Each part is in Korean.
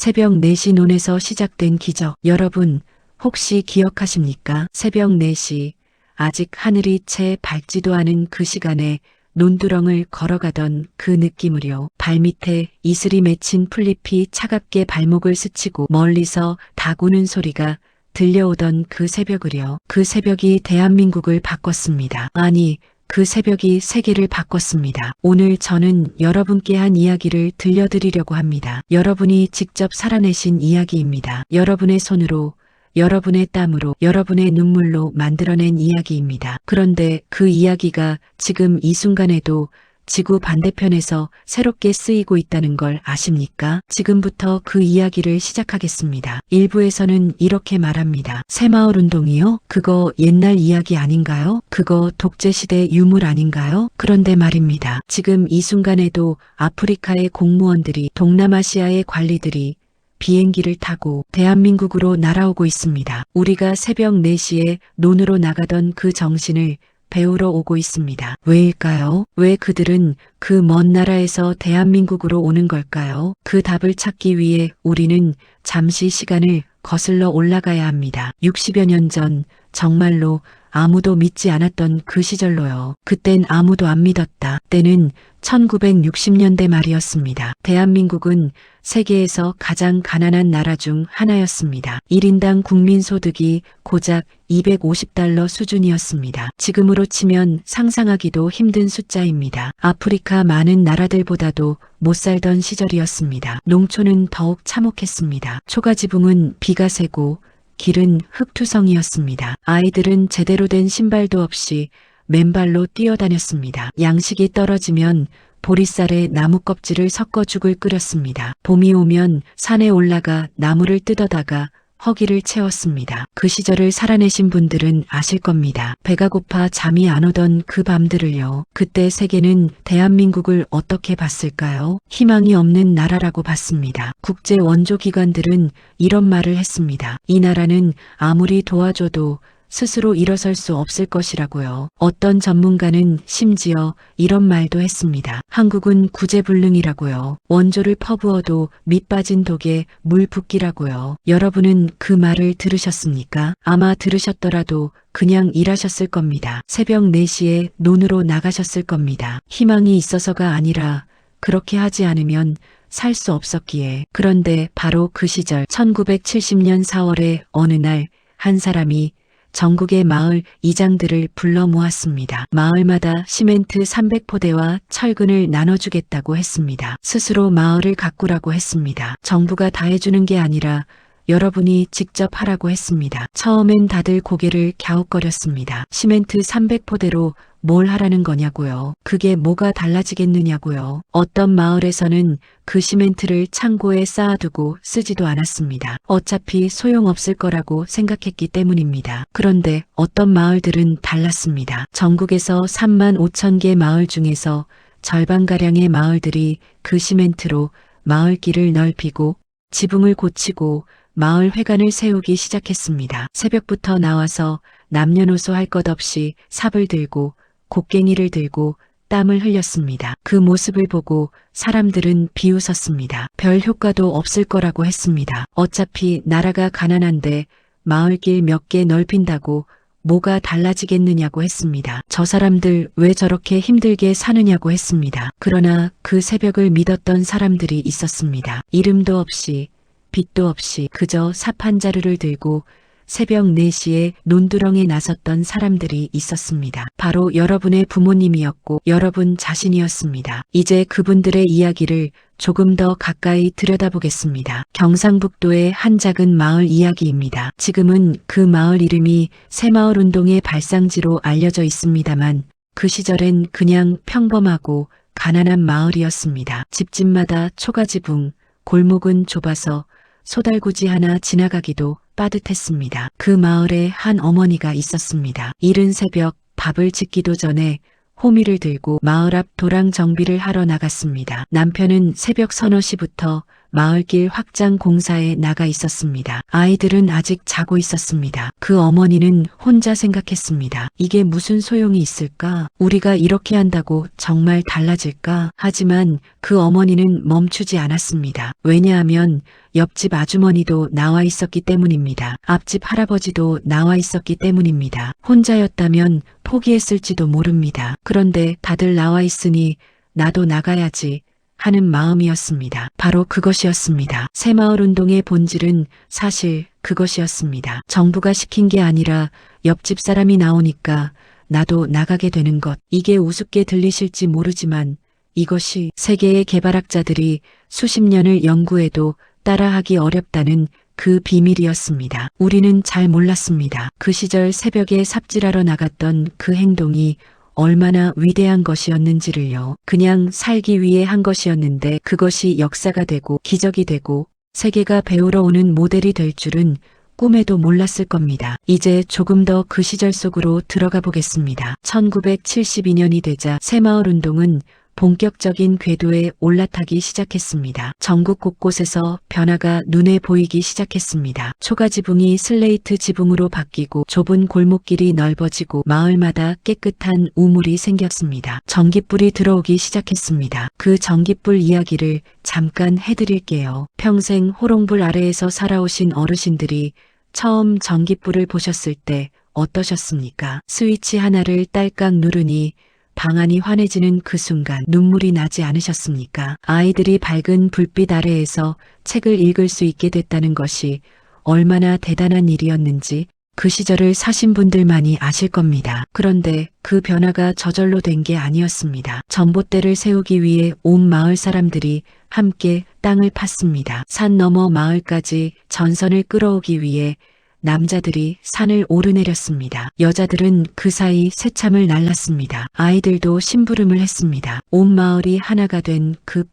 새벽 4시 논에서 시작된 기적. 여러분, 혹시 기억하십니까? 새벽 4시, 아직 하늘이 채 밝지도 않은 그 시간에 논두렁을 걸어가던 그 느낌을요. 발밑에 이슬이 맺힌 풀잎이 차갑게 발목을 스치고 멀리서 다구는 소리가 들려오던 그 새벽을요. 그 새벽이 대한민국을 바꿨습니다. 아니, 그 새벽이 세계를 바꿨습니다. 오늘 저는 여러분께 한 이야기를 들려드리려고 합니다. 여러분이 직접 살아내신 이야기입니다. 여러분의 손으로, 여러분의 땀으로, 여러분의 눈물로 만들어낸 이야기입니다. 그런데 그 이야기가 지금 이 순간에도 지구 반대편에서 새롭게 쓰이고 있다는 걸 아십니까? 지금부터 그 이야기를 시작하겠습니다. 일부에서는 이렇게 말합니다. 새마을 운동이요? 그거 옛날 이야기 아닌가요? 그거 독재시대 유물 아닌가요? 그런데 말입니다. 지금 이 순간에도 아프리카의 공무원들이, 동남아시아의 관리들이 비행기를 타고 대한민국으로 날아오고 있습니다. 우리가 새벽 4시에 논으로 나가던 그 정신을 배우러 오고 있습니다. 왜일까요? 왜 그들은 그 먼 나라에서 대한민국으로 오는 걸까요? 그 답을 찾기 위해 우리는 잠시 시간을 거슬러 올라가야 합니다. 60여 년 전, 정말로 아무도 믿지 않았던 그 시절로요. 그땐 아무도 안 믿었다. 때는 1960년대 말이었습니다. 대한민국은 세계에서 가장 가난한 나라 중 하나였습니다. 1인당 국민소득이 고작 250달러 수준이었습니다. 지금으로 치면 상상하기도 힘든 숫자입니다. 아프리카 많은 나라들보다도 못 살던 시절이었습니다. 농촌은 더욱 참혹했습니다. 초가지붕은 비가 새고 길은 흙투성이었습니다. 아이들은 제대로 된 신발도 없이 맨발로 뛰어다녔습니다. 양식이 떨어지면 보리쌀에 나무 껍질을 섞어 죽을 끓였습니다. 봄이 오면 산에 올라가 나무를 뜯어다가 허기를 채웠습니다. 그 시절을 살아내신 분들은 아실 겁니다. 배가 고파 잠이 안 오던 그 밤들을요. 그때 세계는 대한민국을 어떻게 봤을까요? 희망이 없는 나라라고 봤습니다. 국제 원조 기관들은 이런 말을 했습니다. 이 나라는 아무리 도와줘도 스스로 일어설 수 없을 것이라고요. 어떤 전문가는 심지어 이런 말도 했습니다. 한국은 구제불능이라고요. 원조를 퍼부어도 밑 빠진 독에 물 붓기라고요. 여러분은 그 말을 들으셨습니까? 아마 들으셨더라도 그냥 일하셨을 겁니다. 새벽 4시에 논으로 나가셨을 겁니다. 희망이 있어서가 아니라 그렇게 하지 않으면 살 수 없었기에. 그런데 바로 그 시절 1970년 4월의 어느 날 한 사람이 전국의 마을 이장들을 불러 모았습니다. 마을마다 시멘트 300포대와 철근을 나눠주겠다고 했습니다. 스스로 마을을 가꾸라고 했습니다. 정부가 다 해주는 게 아니라 여러분이 직접 하라고 했습니다. 처음엔 다들 고개를 갸웃거렸습니다. 시멘트 300포대로 뭘 하라는 거냐고요. 그게 뭐가 달라지겠느냐고요. 어떤 마을에서는 그 시멘트를 창고에 쌓아두고 쓰지도 않았습니다. 어차피 소용없을 거라고 생각했기 때문입니다. 그런데 어떤 마을들은 달랐습니다. 전국에서 3만 5천 개 마을 중에서 절반가량의 마을들이 그 시멘트로 마을길을 넓히고 지붕을 고치고 마을 회관을 세우기 시작했습니다. 새벽부터 나와서 남녀노소 할 것 없이 삽을 들고 곡괭이를 들고 땀을 흘렸습니다. 그 모습을 보고 사람들은 비웃었습니다. 별 효과도 없을 거라고 했습니다. 어차피 나라가 가난한데 마을길 몇 개 넓힌다고 뭐가 달라지겠느냐고 했습니다. 저 사람들 왜 저렇게 힘들게 사느냐고 했습니다. 그러나 그 새벽을 믿었던 사람들이 있었습니다. 이름도 없이 빛도 없이 그저 삽 한 자루를 들고 새벽 4시에 논두렁에 나섰던 사람들이 있었습니다. 바로 여러분의 부모님이었고 여러분 자신이었습니다. 이제 그분들의 이야기를 조금 더 가까이 들여다보겠습니다. 경상북도의 한 작은 마을 이야기입니다. 지금은 그 마을 이름이 새마을 운동의 발상지로 알려져 있습니다만 그 시절엔 그냥 평범하고 가난한 마을이었습니다. 집집마다 초가지붕, 골목은 좁아서 소달구지 하나 지나가기도 빠듯했습니다. 그 마을에 한 어머니가 있었습니다. 이른 새벽 밥을 짓기도 전에 호미를 들고 마을 앞 도랑 정비를 하러 나갔습니다. 남편은 새벽 서너 시부터 마을길 확장 공사에 나가 있었습니다. 아이들은 아직 자고 있었습니다. 그 어머니는 혼자 생각했습니다. 이게 무슨 소용이 있을까? 우리가 이렇게 한다고 정말 달라질까? 하지만 그 어머니는 멈추지 않았습니다. 왜냐하면 옆집 아주머니도 나와 있었기 때문입니다. 앞집 할아버지도 나와 있었기 때문입니다. 혼자였다면 포기했을지도 모릅니다. 그런데 다들 나와 있으니 나도 나가야지 하는 마음이었습니다. 바로 그것이었습니다. 새마을운동의 본질은 사실 그것이었습니다. 정부가 시킨 게 아니라 옆집 사람이 나오니까 나도 나가게 되는 것. 이게 우습게 들리실지 모르지만 이것이 세계의 개발학자들이 수십 년을 연구해도 따라하기 어렵다는 그 비밀이었습니다. 우리는 잘 몰랐습니다. 그 시절 새벽에 삽질하러 나갔던 그 행동이 얼마나 위대한 것이었는지를요. 그냥 살기 위해 한 것이었는데 그것이 역사가 되고 기적이 되고 세계가 배우러 오는 모델이 될 줄은 꿈에도 몰랐을 겁니다. 이제 조금 더 그 시절 속으로 들어가 보겠습니다. 1972년이 되자 새마을운동은 본격적인 궤도에 올라타기 시작했습니다. 전국 곳곳에서 변화가 눈에 보이기 시작했습니다. 초가 지붕이 슬레이트 지붕으로 바뀌고 좁은 골목길이 넓어지고 마을마다 깨끗한 우물이 생겼습니다. 전깃불이 들어오기 시작했습니다. 그 전깃불 이야기를 잠깐 해드릴게요. 평생 호롱불 아래에서 살아오신 어르신들이 처음 전깃불을 보셨을 때 어떠셨습니까? 스위치 하나를 딸깍 누르니 방안이 환해지는 그 순간 눈물이 나지 않으셨습니까? 아이들이 밝은 불빛 아래에서 책을 읽을 수 있게 됐다는 것이 얼마나 대단한 일이었는지 그 시절을 사신 분들만이 아실 겁니다. 그런데 그 변화가 저절로 된 게 아니었습니다. 전봇대를 세우기 위해 온 마을 사람들이 함께 땅을 팠습니다. 산 너머 마을까지 전선을 끌어오기 위해 남자들이 산을 오르내렸습니다. 여자들은 그 사이 새참을 날랐습니다. 아이들도 심부름을 했습니다. 온 마을이 하나가 된 그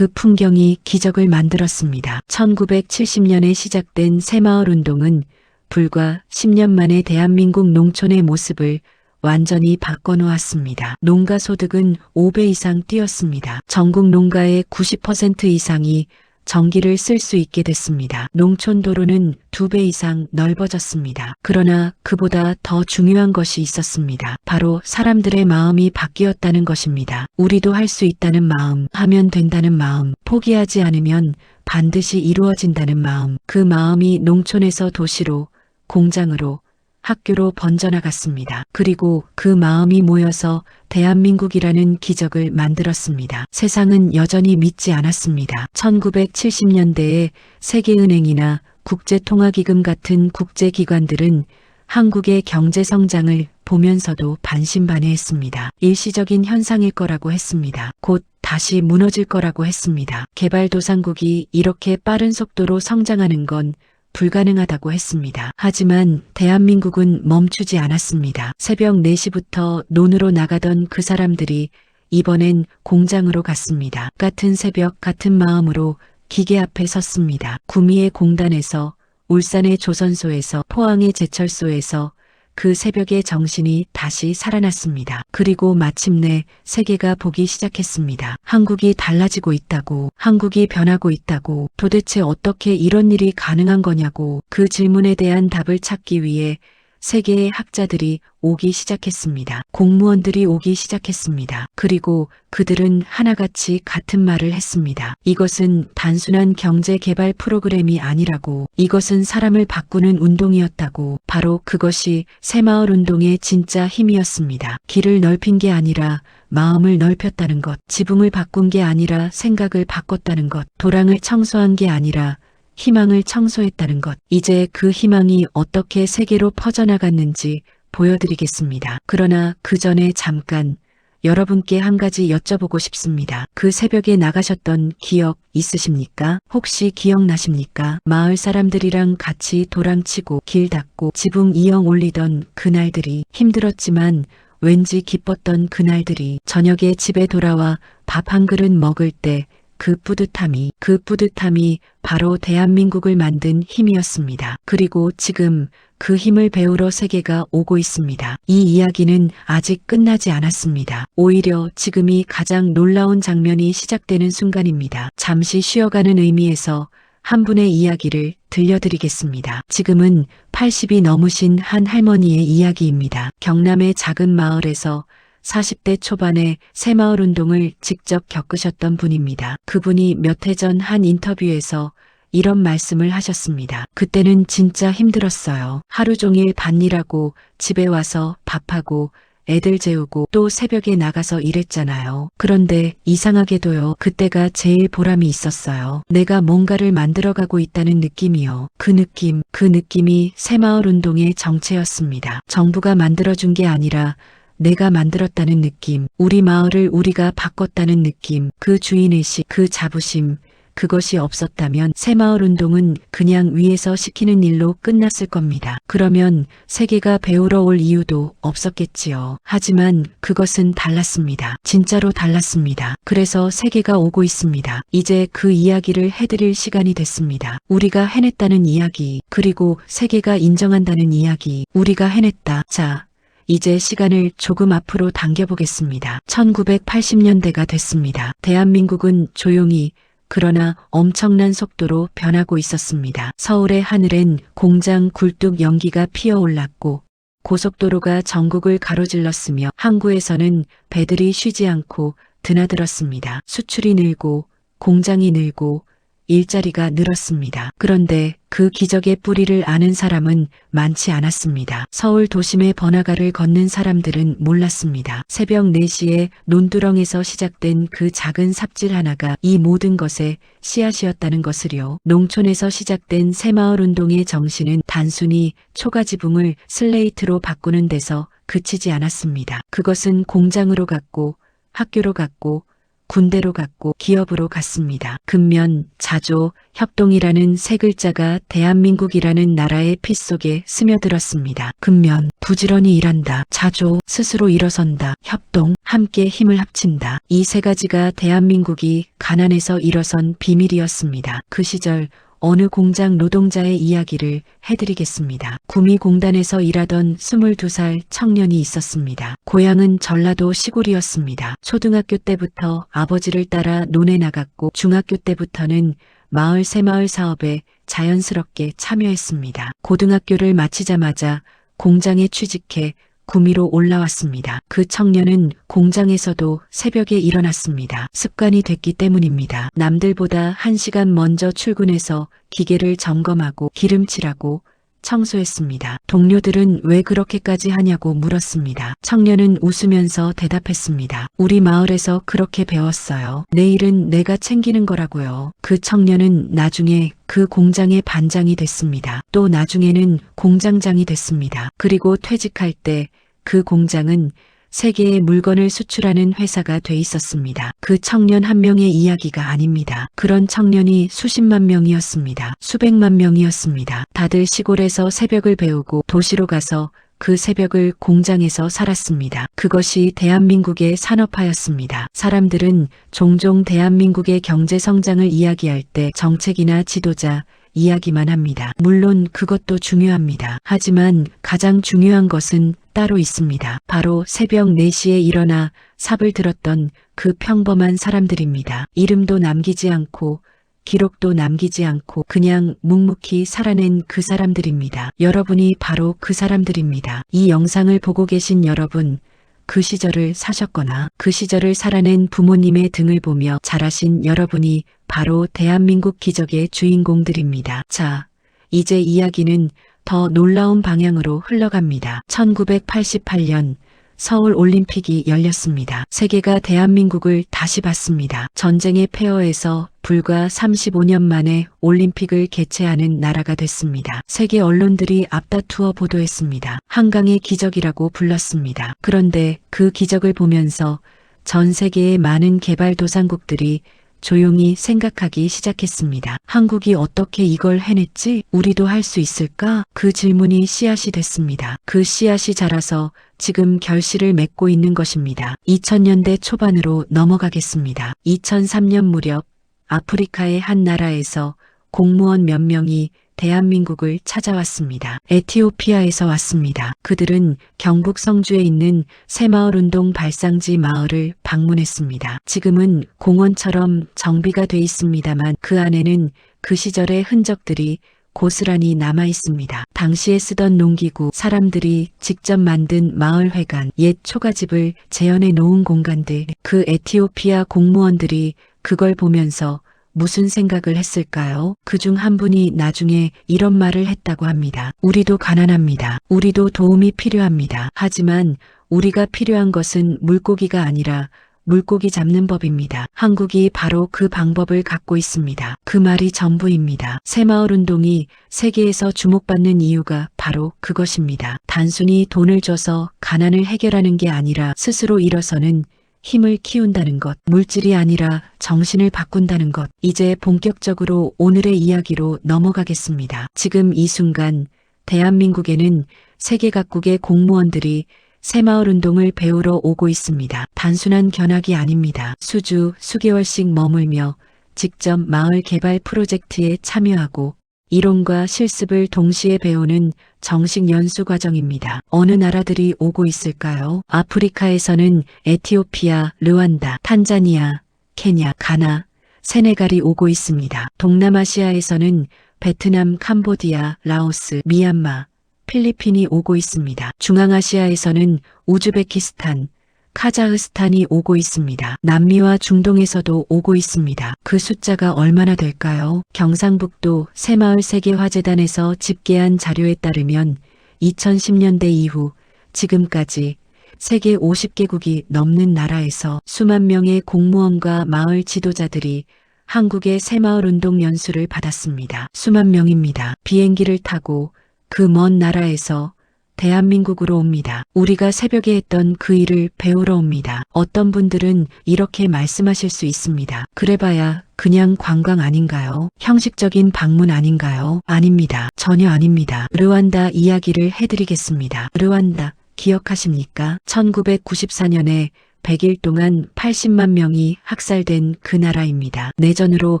풍경이 기적을 만들었습니다. 1970년에 시작된 새마을운동은 불과 10년 만에 대한민국 농촌의 모습을 완전히 바꿔놓았습니다. 농가 소득은 5배 이상 뛰었습니다. 전국 농가의 90% 이상이 전기를 쓸 수 있게 됐습니다. 농촌 도로는 2배 이상 넓어졌습니다. 그러나 그보다 더 중요한 것이 있었습니다. 바로 사람들의 마음이 바뀌었다는 것입니다. 우리도 할 수 있다는 마음, 하면 된다는 마음, 포기하지 않으면 반드시 이루어진다는 마음. 그 마음이 농촌에서 도시로, 공장으로, 학교로 번져나갔습니다. 그리고 그 마음이 모여서 대한민국이라는 기적을 만들었습니다. 세상은 여전히 믿지 않았습니다. 1970년대에 세계은행이나 국제통화기금 같은 국제기관들은 한국의 경제 성장을 보면서도 반신반의했습니다. 일시적인 현상일 거라고 했습니다. 곧 다시 무너질 거라고 했습니다. 개발도상국이 이렇게 빠른 속도로 성장하는 건 불가능하다고 했습니다. 하지만 대한민국은 멈추지 않았습니다. 새벽 4시부터 논으로 나가던 그 사람들이 이번엔 공장으로 갔습니다. 같은 새벽 같은 마음으로 기계 앞에 섰습니다. 구미의 공단에서, 울산의 조선소에서, 포항의 제철소에서 그 새벽의 정신이 다시 살아났습니다. 그리고 마침내 세계가 보기 시작했습니다. 한국이 달라지고 있다고, 한국이 변하고 있다고, 도대체 어떻게 이런 일이 가능한 거냐고 그 질문에 대한 답을 찾기 위해 세계의 학자들이 오기 시작했습니다. 공무원들이 오기 시작했습니다. 그리고 그들은 하나같이 같은 말을 했습니다. 이것은 단순한 경제 개발 프로그램이 아니라고, 이것은 사람을 바꾸는 운동이었다고. 바로 그것이 새마을 운동의 진짜 힘이었습니다. 길을 넓힌 게 아니라 마음을 넓혔다는 것, 지붕을 바꾼 게 아니라 생각을 바꿨다는 것, 도랑을 청소한 게 아니라 희망을 청소했다는 것. 이제 그 희망이 어떻게 세계로 퍼져나갔는지 보여드리겠습니다. 그러나 그 전에 잠깐 여러분께 한 가지 여쭤보고 싶습니다. 그 새벽에 나가셨던 기억 있으십니까? 혹시 기억나십니까? 마을 사람들이랑 같이 도랑치고 길 닦고 지붕 이영 올리던 그날들이, 힘들었지만 왠지 기뻤던 그날들이, 저녁에 집에 돌아와 밥 한 그릇 먹을 때 그 뿌듯함이 바로 대한민국을 만든 힘이었습니다. 그리고 지금 그 힘을 배우러 세계가 오고 있습니다. 이 이야기는 아직 끝나지 않았습니다. 오히려 지금이 가장 놀라운 장면이 시작되는 순간입니다. 잠시 쉬어가는 의미에서 한 분의 이야기를 들려드리겠습니다. 지금은 80이 넘으신 한 할머니의 이야기입니다. 경남의 작은 마을에서 40대 초반의 새마을 운동을 직접 겪으셨던 분입니다. 그분이 몇 해 전 한 인터뷰에서 이런 말씀을 하셨습니다. 그때는 진짜 힘들었어요. 하루 종일 밭일하고 집에 와서 밥하고 애들 재우고 또 새벽에 나가서 일했잖아요. 그런데 이상하게도요. 그때가 제일 보람이 있었어요. 내가 뭔가를 만들어가고 있다는 느낌이요. 그 느낌이 새마을 운동의 정체였습니다. 정부가 만들어준 게 아니라 내가 만들었다는 느낌, 우리 마을을 우리가 바꿨다는 느낌, 그 주인의식, 그 자부심, 그것이 없었다면 새마을 운동은 그냥 위에서 시키는 일로 끝났을 겁니다. 그러면 세계가 배우러 올 이유도 없었겠지요. 하지만 그것은 달랐습니다. 진짜로 달랐습니다. 그래서 세계가 오고 있습니다. 이제 그 이야기를 해드릴 시간이 됐습니다. 우리가 해냈다는 이야기, 그리고 세계가 인정한다는 이야기, 우리가 해냈다. 자, 이제 시간을 조금 앞으로 당겨보겠습니다. 1980년대가 됐습니다. 대한민국은 조용히 그러나 엄청난 속도로 변하고 있었습니다. 서울의 하늘엔 공장 굴뚝 연기가 피어올랐고 고속도로가 전국을 가로질렀으며 항구에서는 배들이 쉬지 않고 드나들었습니다. 수출이 늘고 공장이 늘고 일자리가 늘었습니다. 그런데 그 기적의 뿌리를 아는 사람은 많지 않았습니다. 서울 도심의 번화가를 걷는 사람들은 몰랐습니다. 새벽 4시에 논두렁에서 시작된 그 작은 삽질 하나가 이 모든 것의 씨앗이었다는 것을요. 농촌에서 시작된 새마을 운동의 정신은 단순히 초가지붕을 슬레이트로 바꾸는 데서 그치지 않았습니다. 그것은 공장으로 갔고 학교로 갔고 군대로 갔고 기업으로 갔습니다. 근면, 자조, 협동이라는 세 글자가 대한민국이라는 나라의 피 속에 스며들었습니다. 근면, 부지런히 일한다. 자조, 스스로 일어선다. 협동, 함께 힘을 합친다. 이 세 가지가 대한민국이 가난에서 일어선 비밀이었습니다. 그 시절 어느 공장 노동자의 이야기를 해드리겠습니다. 구미공단에서 일하던 22살 청년이 있었습니다. 고향은 전라도 시골이었습니다. 초등학교 때부터 아버지를 따라 논에 나갔고 중학교 때부터는 마을 새마을 사업에 자연스럽게 참여했습니다. 고등학교를 마치자마자 공장에 취직해 구미로 올라왔습니다. 그 청년은 공장에서도 새벽에 일어났습니다. 습관이 됐기 때문입니다. 남들보다 1시간 먼저 출근해서 기계를 점검하고 기름칠하고 청소했습니다. 동료들은 왜 그렇게까지 하냐고 물었습니다. 청년은 웃으면서 대답했습니다. 우리 마을에서 그렇게 배웠어요. 내일은 내가 챙기는 거라고요. 그 청년은 나중에 그 공장의 반장이 됐습니다. 또 나중에는 공장장이 됐습니다. 그리고 퇴직할 때 그 공장은 세계에 물건을 수출하는 회사가 돼 있었습니다. 그 청년 한 명의 이야기가 아닙니다. 그런 청년이 수십만 명이었습니다. 수백만 명이었습니다. 다들 시골에서 새벽을 배우고 도시로 가서 그 새벽을 공장에서 살았습니다. 그것이 대한민국의 산업화였습니다. 사람들은 종종 대한민국의 경제 성장을 이야기할 때 정책이나 지도자, 이야기만 합니다. 물론 그것도 중요합니다. 하지만 가장 중요한 것은 따로 있습니다. 바로 새벽 4시에 일어나 삽을 들었던 그 평범한 사람들입니다. 이름도 남기지 않고 기록도 남기지 않고 그냥 묵묵히 살아낸 그 사람들입니다. 여러분이 바로 그 사람들입니다. 이 영상을 보고 계신 여러분, 그 시절을 사셨거나 그 시절을 살아낸 부모님의 등을 보며 자라신 여러분이 바로 대한민국 기적의 주인공들입니다. 자, 이제 이야기는 더 놀라운 방향으로 흘러갑니다. 1988년 서울 올림픽이 열렸습니다. 세계가 대한민국을 다시 봤습니다. 전쟁의 폐허에서 불과 35년 만에 올림픽을 개최하는 나라가 됐습니다. 세계 언론들이 앞다투어 보도했습니다. 한강의 기적이라고 불렀습니다. 그런데 그 기적을 보면서 전 세계의 많은 개발도상국들이 조용히 생각하기 시작했습니다. 한국이 어떻게 이걸 해냈지? 우리도 할 수 있을까? 그 질문이 씨앗이 됐습니다. 그 씨앗이 자라서 지금 결실을 맺고 있는 것입니다. 2000년대 초반으로 넘어가겠습니다. 2003년 무렵 아프리카의 한 나라에서 공무원 몇 명이 대한민국을 찾아왔습니다. 에티오피아에서 왔습니다. 그들은 경북 성주에 있는 새마을운동 발상지 마을을 방문했습니다. 지금은 공원처럼 정비가 돼 있습니다만 그 안에는 그 시절의 흔적들이 고스란히 남아 있습니다. 당시에 쓰던 농기구, 사람들이 직접 만든 마을회관, 옛 초가집을 재현해 놓은 공간들, 그 에티오피아 공무원들이 그걸 보면서 무슨 생각을 했을까요? 그중 한 분이 나중에 이런 말을 했다고 합니다. 우리도 가난합니다. 우리도 도움이 필요합니다. 하지만 우리가 필요한 것은 물고기가 아니라 물고기 잡는 법입니다. 한국이 바로 그 방법을 갖고 있습니다. 그 말이 전부입니다. 새마을운동이 세계에서 주목받는 이유가 바로 그것입니다. 단순히 돈을 줘서 가난을 해결하는 게 아니라 스스로 일어서는 힘을 키운다는 것, 물질이 아니라 정신을 바꾼다는 것. 이제 본격적으로 오늘의 이야기로 넘어가겠습니다. 지금 이 순간 대한민국에는 세계 각국의 공무원들이 새마을운동을 배우러 오고 있습니다. 단순한 견학이 아닙니다. 수개월씩 머물며 직접 마을 개발 프로젝트에 참여하고 이론과 실습을 동시에 배우는 정식 연수 과정입니다. 어느 나라들이 오고 있을까요? 아프리카에서는 에티오피아, 르완다, 탄자니아, 케냐, 가나, 세네갈이 오고 있습니다. 동남아시아에서는 베트남, 캄보디아, 라오스, 미얀마, 필리핀이 오고 있습니다. 중앙아시아에서는 우즈베키스탄, 카자흐스탄이 오고 있습니다. 남미와 중동에서도 오고 있습니다. 그 숫자가 얼마나 될까요? 경상북도 새마을 세계화재단에서 집계한 자료에 따르면 2010년대 이후 지금까지 세계 50개국이 넘는 나라에서 수만 명의 공무원과 마을 지도자들이 한국의 새마을운동 연수를 받았습니다. 수만 명입니다. 비행기를 타고 그 먼 나라에서 대한민국으로 옵니다. 우리가 새벽에 했던 그 일을 배우러 옵니다. 어떤 분들은 이렇게 말씀하실 수 있습니다. 그래봐야 그냥 관광 아닌가요? 형식적인 방문 아닌가요? 아닙니다. 전혀 아닙니다. 르완다 이야기를 해드리겠습니다. 르완다 기억하십니까? 1994년에 100일 동안 80만 명이 학살된 그 나라입니다. 내전으로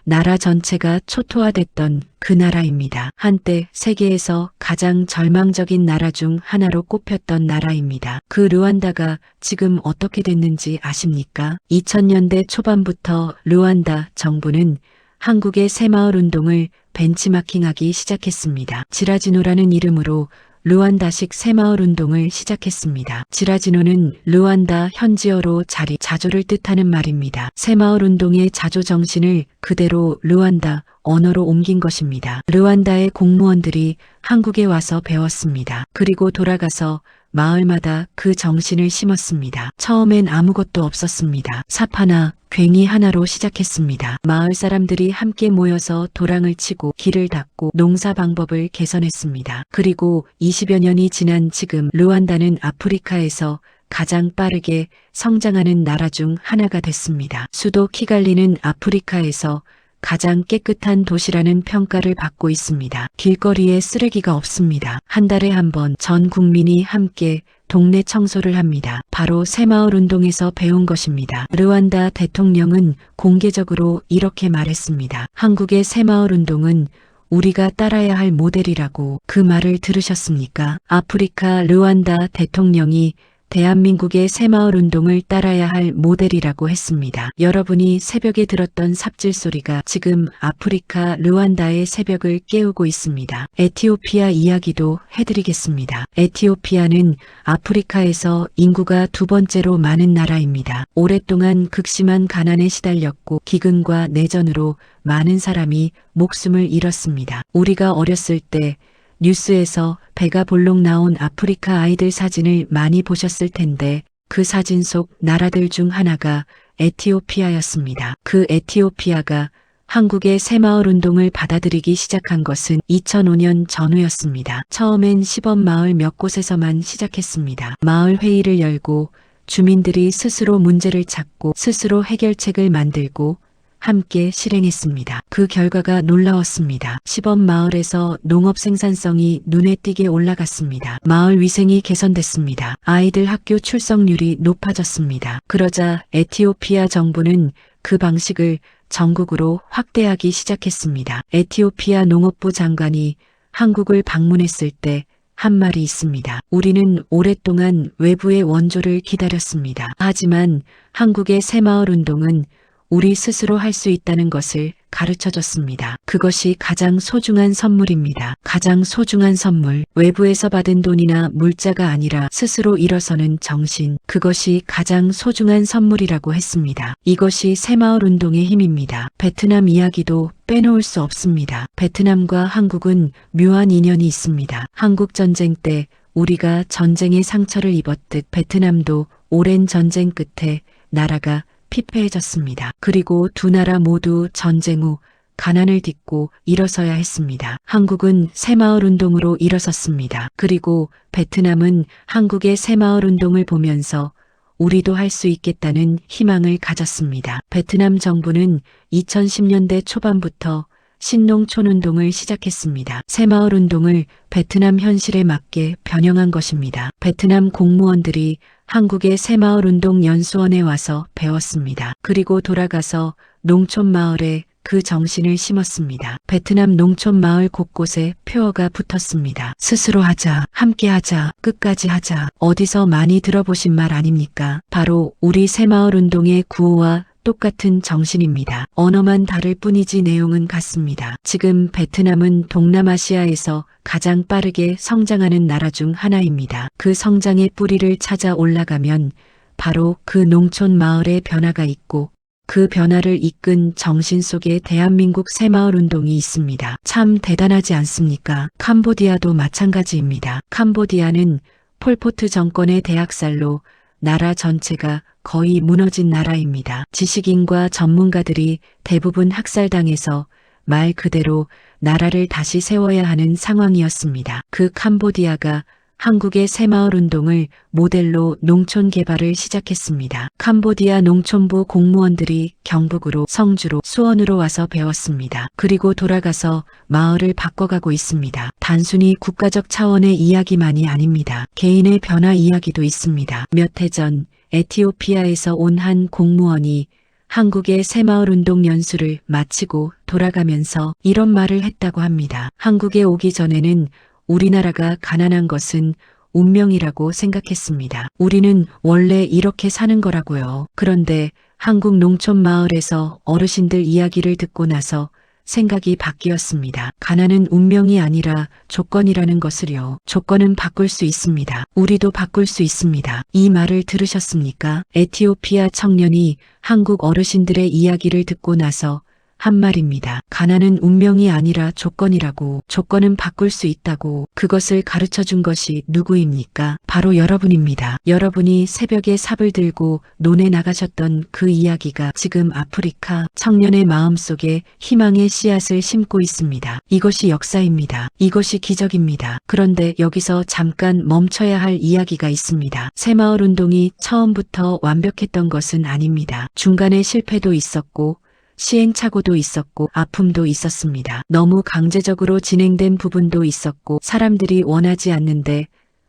나라 전체가 초토화됐던 그 나라입니다. 한때 세계에서 가장 절망적인 나라 중 하나로 꼽혔던 나라입니다. 그 르완다가 지금 어떻게 됐는지 아십니까? 2000년대 초반부터 르완다 정부는 한국의 새마을운동을 벤치마킹하기 시작했습니다. 지라지노라는 이름으로 르완다식 새마을운동을 시작했습니다. 지라지노는 르완다 현지어로 자조를 뜻하는 말입니다. 새마을운동의 자조 정신을 그대로 르완다 언어로 옮긴 것입니다. 르완다의 공무원들이 한국에 와서 배웠습니다. 그리고 돌아가서 마을마다 그 정신을 심었습니다. 처음엔 아무것도 없었습니다. 삽 하나, 괭이 하나로 시작했습니다. 마을 사람들이 함께 모여서 도랑을 치고 길을 닦고 농사 방법을 개선했습니다. 그리고 20여 년이 지난 지금 르완다는 아프리카에서 가장 빠르게 성장하는 나라 중 하나가 됐습니다. 수도 키갈리는 아프리카에서 가장 깨끗한 도시라는 평가를 받고 있습니다. 길거리에 쓰레기가 없습니다. 한 달에 한 번 전 국민이 함께 동네 청소를 합니다. 바로 새마을운동에서 배운 것입니다. 르완다 대통령은 공개적으로 이렇게 말했습니다. 한국의 새마을운동은 우리가 따라야 할 모델이라고. 그 말을 들으셨습니까? 아프리카 르완다 대통령이 대한민국의 새마을운동을 따라야 할 모델이라고 했습니다. 여러분이 새벽에 들었던 삽질 소리가 지금 아프리카 르완다의 새벽을 깨우고 있습니다. 에티오피아 이야기도 해드리겠습니다. 에티오피아는 아프리카에서 인구가 두 번째로 많은 나라입니다. 오랫동안 극심한 가난에 시달렸고 기근과 내전으로 많은 사람이 목숨을 잃었습니다. 우리가 어렸을 때 뉴스에서 배가 볼록 나온 아프리카 아이들 사진을 많이 보셨을 텐데 그 사진 속 나라들 중 하나가 에티오피아였습니다. 그 에티오피아가 한국의 새마을운동을 받아들이기 시작한 것은 2005년 전후였습니다. 처음엔 시범 마을 몇 곳에서만 시작했습니다. 마을 회의를 열고 주민들이 스스로 문제를 찾고 스스로 해결책을 만들고 함께 실행했습니다. 그 결과가 놀라웠습니다. 시범 마을에서 농업 생산성이 눈에 띄게 올라갔습니다. 마을 위생이 개선됐습니다. 아이들 학교 출석률이 높아졌습니다. 그러자 에티오피아 정부는 그 방식을 전국으로 확대하기 시작했습니다. 에티오피아 농업부 장관이 한국을 방문했을 때 한 말이 있습니다. 우리는 오랫동안 외부의 원조를 기다렸습니다. 하지만 한국의 새마을 운동은 우리 스스로 할 수 있다는 것을 가르쳐줬습니다. 그것이 가장 소중한 선물입니다. 가장 소중한 선물. 외부에서 받은 돈이나 물자가 아니라 스스로 일어서는 정신. 그것이 가장 소중한 선물이라고 했습니다. 이것이 새마을 운동의 힘입니다. 베트남 이야기도 빼놓을 수 없습니다. 베트남과 한국은 묘한 인연이 있습니다. 한국 전쟁 때 우리가 전쟁의 상처를 입었듯 베트남도 오랜 전쟁 끝에 나라가 피폐해졌습니다. 그리고 두 나라 모두 전쟁 후 가난을 딛고 일어서야 했습니다. 한국은 새마을 운동으로 일어섰습니다. 그리고 베트남은 한국의 새마을 운동을 보면서 우리도 할 수 있겠다는 희망을 가졌습니다. 베트남 정부는 2010년대 초반부터 신농촌 운동을 시작했습니다. 새마을 운동을 베트남 현실에 맞게 변형한 것입니다. 베트남 공무원들이 한국의 새마을 운동 연수원에 와서 배웠습니다. 그리고 돌아가서 농촌 마을에 그 정신을 심었습니다. 베트남 농촌 마을 곳곳에 표어가 붙었습니다. 스스로 하자, 함께 하자, 끝까지 하자. 어디서 많이 들어보신 말 아닙니까? 바로 우리 새마을 운동의 구호와 똑같은 정신입니다. 언어만 다를 뿐이지 내용은 같습니다. 지금 베트남은 동남아시아에서 가장 빠르게 성장하는 나라 중 하나입니다. 그 성장의 뿌리를 찾아 올라가면 바로 그 농촌 마을에 변화가 있고 그 변화를 이끈 정신 속에 대한민국 새마을 운동이 있습니다. 참 대단하지 않습니까? 캄보디아도 마찬가지입니다. 캄보디아는 폴포트 정권의 대학살로 나라 전체가 거의 무너진 나라입니다. 지식인과 전문가들이 대부분 학살당해서 말 그대로 나라를 다시 세워야 하는 상황이었습니다. 그 캄보디아가 한국의 새마을 운동을 모델로 농촌 개발을 시작했습니다. 캄보디아 농촌부 공무원들이 경북으로, 성주로, 수원으로 와서 배웠습니다. 그리고 돌아가서 마을을 바꿔가고 있습니다. 단순히 국가적 차원의 이야기만이 아닙니다. 개인의 변화 이야기도 있습니다. 몇 해 전 에티오피아에서 온 한 공무원이 한국의 새마을 운동 연수를 마치고 돌아가면서 이런 말을 했다고 합니다. 한국에 오기 전에는 우리나라가 가난한 것은 운명이라고 생각했습니다. 우리는 원래 이렇게 사는 거라고요. 그런데 한국 농촌 마을에서 어르신들 이야기를 듣고 나서 생각이 바뀌었습니다. 가난은 운명이 아니라 조건이라는 것을요. 조건은 바꿀 수 있습니다. 우리도 바꿀 수 있습니다. 이 말을 들으셨습니까? 에티오피아 청년이 한국 어르신들의 이야기를 듣고 나서 한 말입니다. 가난은 운명이 아니라 조건이라고, 조건은 바꿀 수 있다고. 그것을 가르쳐 준 것이 누구입니까? 바로 여러분입니다. 여러분이 새벽에 삽을 들고 논에 나가셨던 그 이야기가 지금 아프리카 청년의 마음속에 희망의 씨앗을 심고 있습니다. 이것이 역사입니다. 이것이 기적입니다. 그런데 여기서 잠깐 멈춰야 할 이야기가 있습니다. 새마을 운동이 처음부터 완벽했던 것은 아닙니다. 중간에 실패도 있었고 시행착오도 있었고 아픔도 있었습니다. 너무 강제적으로 진행된 부분도 있었고 사람들이 원하지 않는데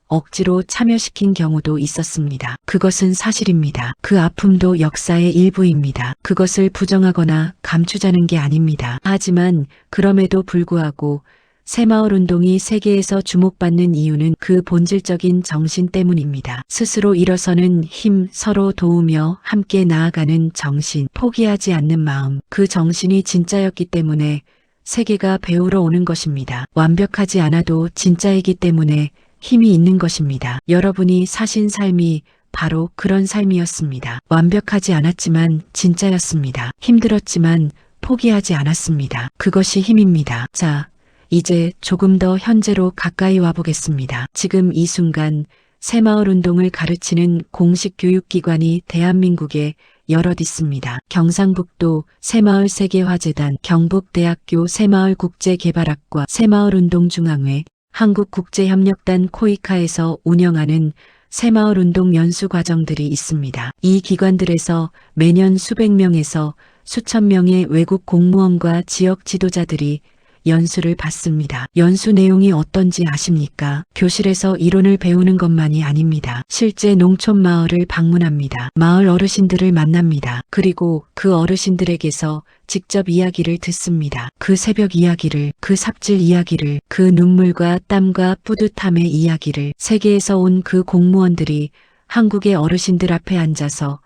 억지로 참여시킨 경우도 있었습니다. 그것은 사실입니다. 그 아픔도 역사의 일부입니다. 그것을 부정하거나 감추자는 게 아닙니다. 하지만 그럼에도 불구하고 새마을 운동이 세계에서 주목받는 이유는 그 본질적인 정신 때문입니다. 스스로 일어서는 힘, 서로 도우며 함께 나아가는 정신, 포기하지 않는 마음, 그 정신이 진짜였기 때문에 세계가 배우러 오는 것입니다. 완벽하지 않아도 진짜이기 때문에 힘이 있는 것입니다. 여러분이 사신 삶이 바로 그런 삶이었습니다. 완벽하지 않았지만 진짜였습니다. 힘들었지만 포기하지 않았습니다. 그것이 힘입니다. 자, 이제 조금 더 현재로 가까이 와보겠습니다. 지금 이 순간 새마을 운동을 가르치는 공식 교육기관이 대한민국에 여럿 있습니다. 경상북도 새마을 세계화재단, 경북대학교 새마을국제개발학과, 새마을운동중앙회, 한국국제협력단 코이카에서 운영하는 새마을 운동 연수 과정들이 있습니다. 이 기관들에서 매년 수백 명에서 수천 명의 외국 공무원과 지역 지도자들이 연수를 받습니다. 연수 내용이 어떤지 아십니까? 교실에서 이론을 배우는 것만이 아닙니다. 실제 농촌 마을을 방문합니다. 마을 어르신들을 만납니다. 그리고 그 어르신들에게서 직접 이야기를 듣습니다. 그 새벽 이야기를, 그 삽질 이야기를, 그 눈물과 땀과 뿌듯함의 이야기를, 세계에서 온 그 공무원들이 한국의 어르신들 앞에 앉아서